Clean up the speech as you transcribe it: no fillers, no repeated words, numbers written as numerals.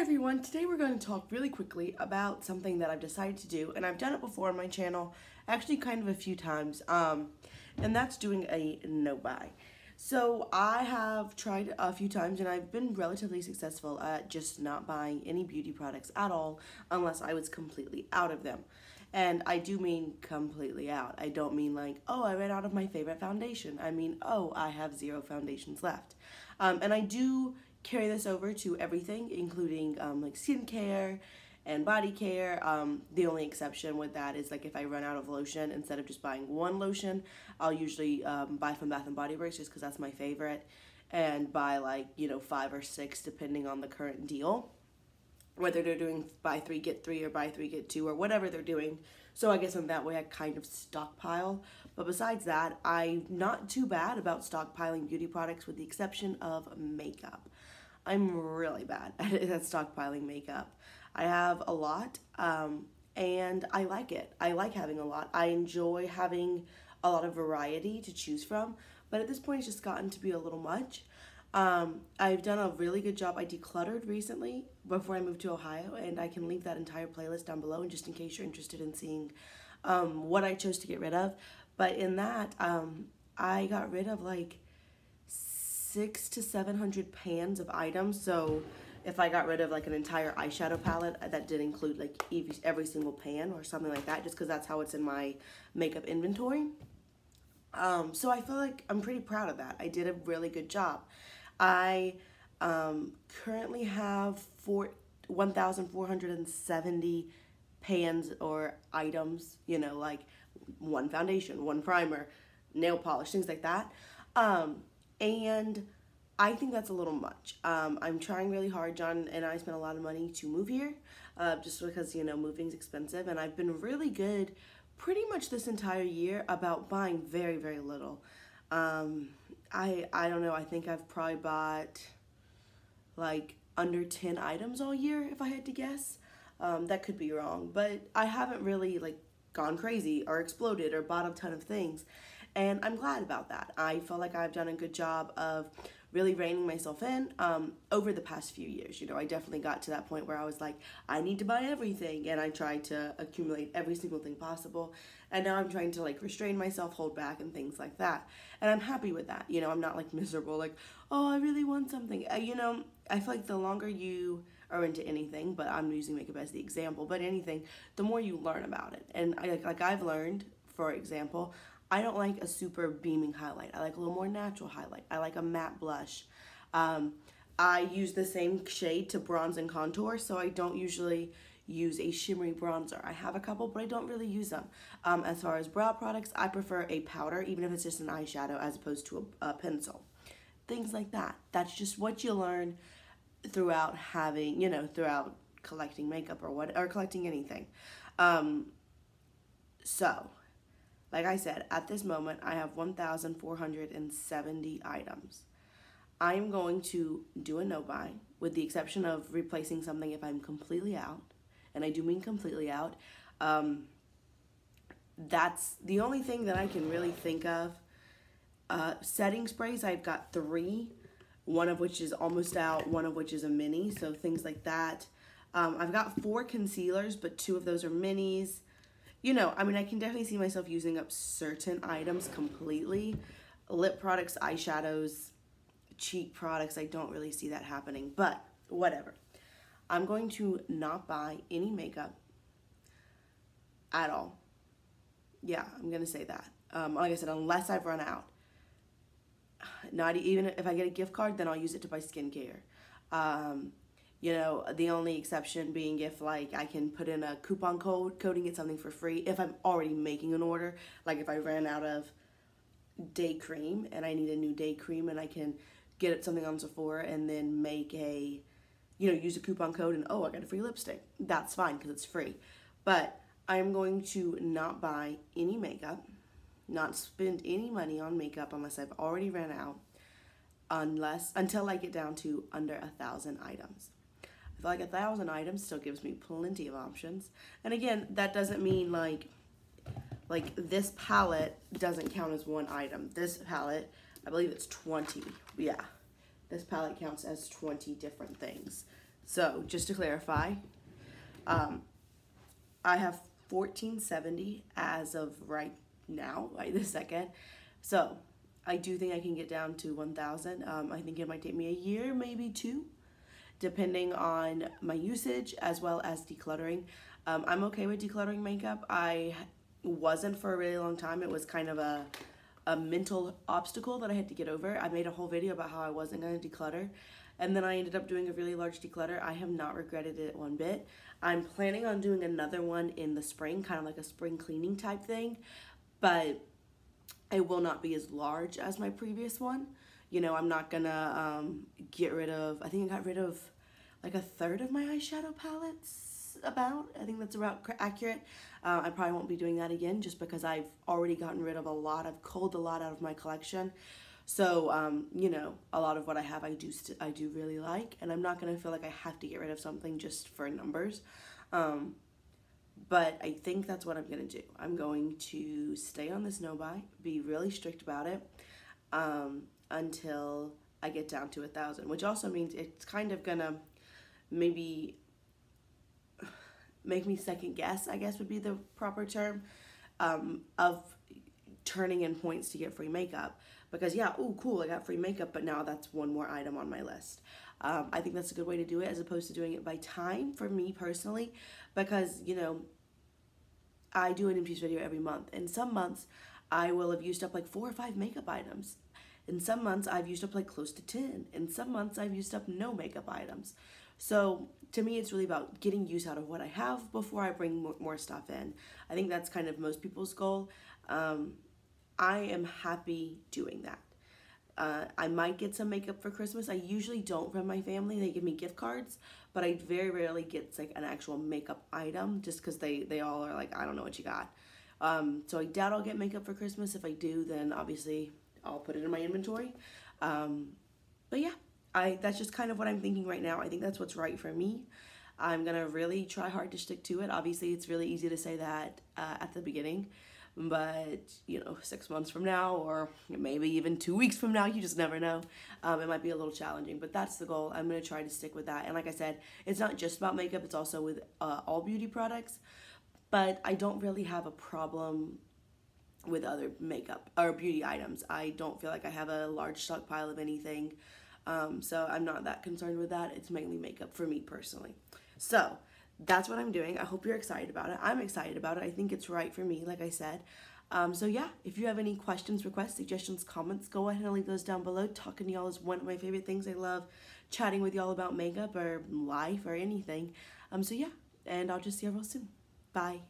everyone, today we're going to talk really quickly about something that I've decided to do, and I've done it before on my channel, actually kind of a few times, and that's doing a no-buy. So I have tried a few times and I've been relatively successful at just not buying any beauty products at all unless I was completely out of them. And I do mean completely out. I don't mean like, oh, I ran out of my favorite foundation. I mean, oh, I have 0 foundations left. And I do carry this over to everything, including like skincare and body care. The only exception with that is like if I run out of lotion, instead of just buying one lotion, I'll usually buy from Bath & Body Works just because that's my favorite, and buy like, 5 or 6 depending on the current deal. Whether they're doing buy 3 get 3 or buy 3 get 2 or whatever they're doing. So I guess in that way I kind of stockpile. But besides that, I'm not too bad about stockpiling beauty products with the exception of makeup. I'm really bad at stockpiling makeup. I have a lot and I like it. I like having a lot. I enjoy having a lot of variety to choose from. But at this point it's just gotten to be a little much. I've done a really good job. I decluttered recently before I moved to Ohio, and I can leave that entire playlist down below, and just in case you're interested in seeing what I chose to get rid of. But in that, I got rid of like 600 to 700 pans of items. So if I got rid of like an entire eyeshadow palette, that did include like every single pan or something like that, just because that's how it's in my makeup inventory. So I feel like I'm pretty proud of that. I did a really good job. I currently have 1,470 pans or items, like one foundation, one primer, nail polish, things like that. And I think that's a little much. I'm trying really hard. John and I spent a lot of money to move here, just because, moving's expensive, and I've been really good pretty much this entire year about buying very, very little. I don't know, I think I've probably bought like under 10 items all year, if I had to guess. That could be wrong, but I haven't really like gone crazy or exploded or bought a ton of things, and I'm glad about that. I feel like I've done a good job of really reining myself in over the past few years. I definitely got to that point where I was like, I need to buy everything, and I tried to accumulate every single thing possible, and now I'm trying to like restrain myself, hold back, and things like that, and I'm happy with that. I'm not like miserable, like, oh, I really want something. I feel like the longer you are into anything, but I'm using makeup as the example, but anything, the more you learn about it. And I've learned, for example, I don't like a super beaming highlight. I like a little more natural highlight. I like a matte blush. I use the same shade to bronze and contour, so I don't usually use a shimmery bronzer. I have a couple, but I don't really use them. As far as brow products, I prefer a powder, even if it's just an eyeshadow, as opposed to a pencil. Things like that. That's just what you learn throughout having, throughout collecting makeup or collecting anything. So, like I said, at this moment, I have 1,470 items. I'm going to do a no-buy, with the exception of replacing something if I'm completely out, and I do mean completely out. That's the only thing that I can really think of. Setting sprays, I've got 3, one of which is almost out, one of which is a mini, so things like that. I've got 4 concealers, but 2 of those are minis. I can definitely see myself using up certain items completely. Lip products, eyeshadows, cheek products, I don't really see that happening, but whatever. I'm going to not buy any makeup at all. Yeah, I'm going to say that. Like I said, unless I've run out. Not even if I get a gift card, then I'll use it to buy skincare. The only exception being if like I can put in a coupon code and get something for free if I'm already making an order. Like if I ran out of day cream and I need a new day cream and I can get something on Sephora and then make a, use a coupon code and, oh, I got a free lipstick. That's fine because it's free. But I'm going to not buy any makeup, not spend any money on makeup unless I've already ran out, until I get down to under 1,000 items. I feel like 1,000 items still gives me plenty of options. And again, that doesn't mean like this palette doesn't count as one item. This palette, I believe it's 20. Yeah, this palette counts as 20 different things. So just to clarify, I have 1470 as of right now, right this second. So I do think I can get down to 1000. I think it might take me a year, maybe 2, depending on my usage as well as decluttering. I'm okay with decluttering makeup. I wasn't for a really long time. It was kind of a mental obstacle that I had to get over. I made a whole video about how I wasn't going to declutter, and then I ended up doing a really large declutter. I have not regretted it one bit. I'm planning on doing another one in the spring, kind of like a spring cleaning type thing, but it will not be as large as my previous one. You know, I'm not gonna get rid of, I think I got rid of like a third of my eyeshadow palettes about. I think that's about accurate. I probably won't be doing that again just because I've already gotten rid of a lot. I've culled a lot out of my collection. So, you know, a lot of what I have I do really like, and I'm not going to feel like I have to get rid of something just for numbers. But I think that's what I'm going to do. I'm going to stay on this no-buy, be really strict about it until I get down to 1,000, which also means it's kind of going to maybe make me second guess, I guess would be the proper term, of turning in points to get free makeup. Because yeah, oh cool, I got free makeup, but now that's one more item on my list. I think that's a good way to do it as opposed to doing it by time for me personally, because you know, I do an empties video every month, and some months I will have used up like 4 or 5 makeup items. In some months I've used up like close to 10. In some months I've used up no makeup items. So to me, it's really about getting use out of what I have before I bring more stuff in. I think that's kind of most people's goal. I am happy doing that. I might get some makeup for Christmas. I usually don't from my family. They give me gift cards, but I very rarely get like an actual makeup item just because they all are like, I don't know what you got. So I doubt I'll get makeup for Christmas. If I do, then obviously I'll put it in my inventory. But yeah, that's just kind of what I'm thinking right now. I think that's what's right for me. I'm gonna really try hard to stick to it. Obviously, it's really easy to say that at the beginning, but you know, 6 months from now, or maybe even 2 weeks from now, you just never know. It might be a little challenging, but that's the goal. I'm gonna try to stick with that. And like I said, it's not just about makeup, it's also with all beauty products, but I don't really have a problem with other makeup or beauty items. I don't feel like I have a large stockpile of anything, so I'm not that concerned with that. It's mainly makeup for me personally. So that's what I'm doing. I hope you're excited about it. I'm excited about it. I think it's right for me, like I said. So yeah, if you have any questions, requests, suggestions, comments, go ahead and leave those down below. Talking to y'all is one of my favorite things. I love chatting with y'all about makeup or life or anything. So yeah, and I'll just see you real soon. Bye.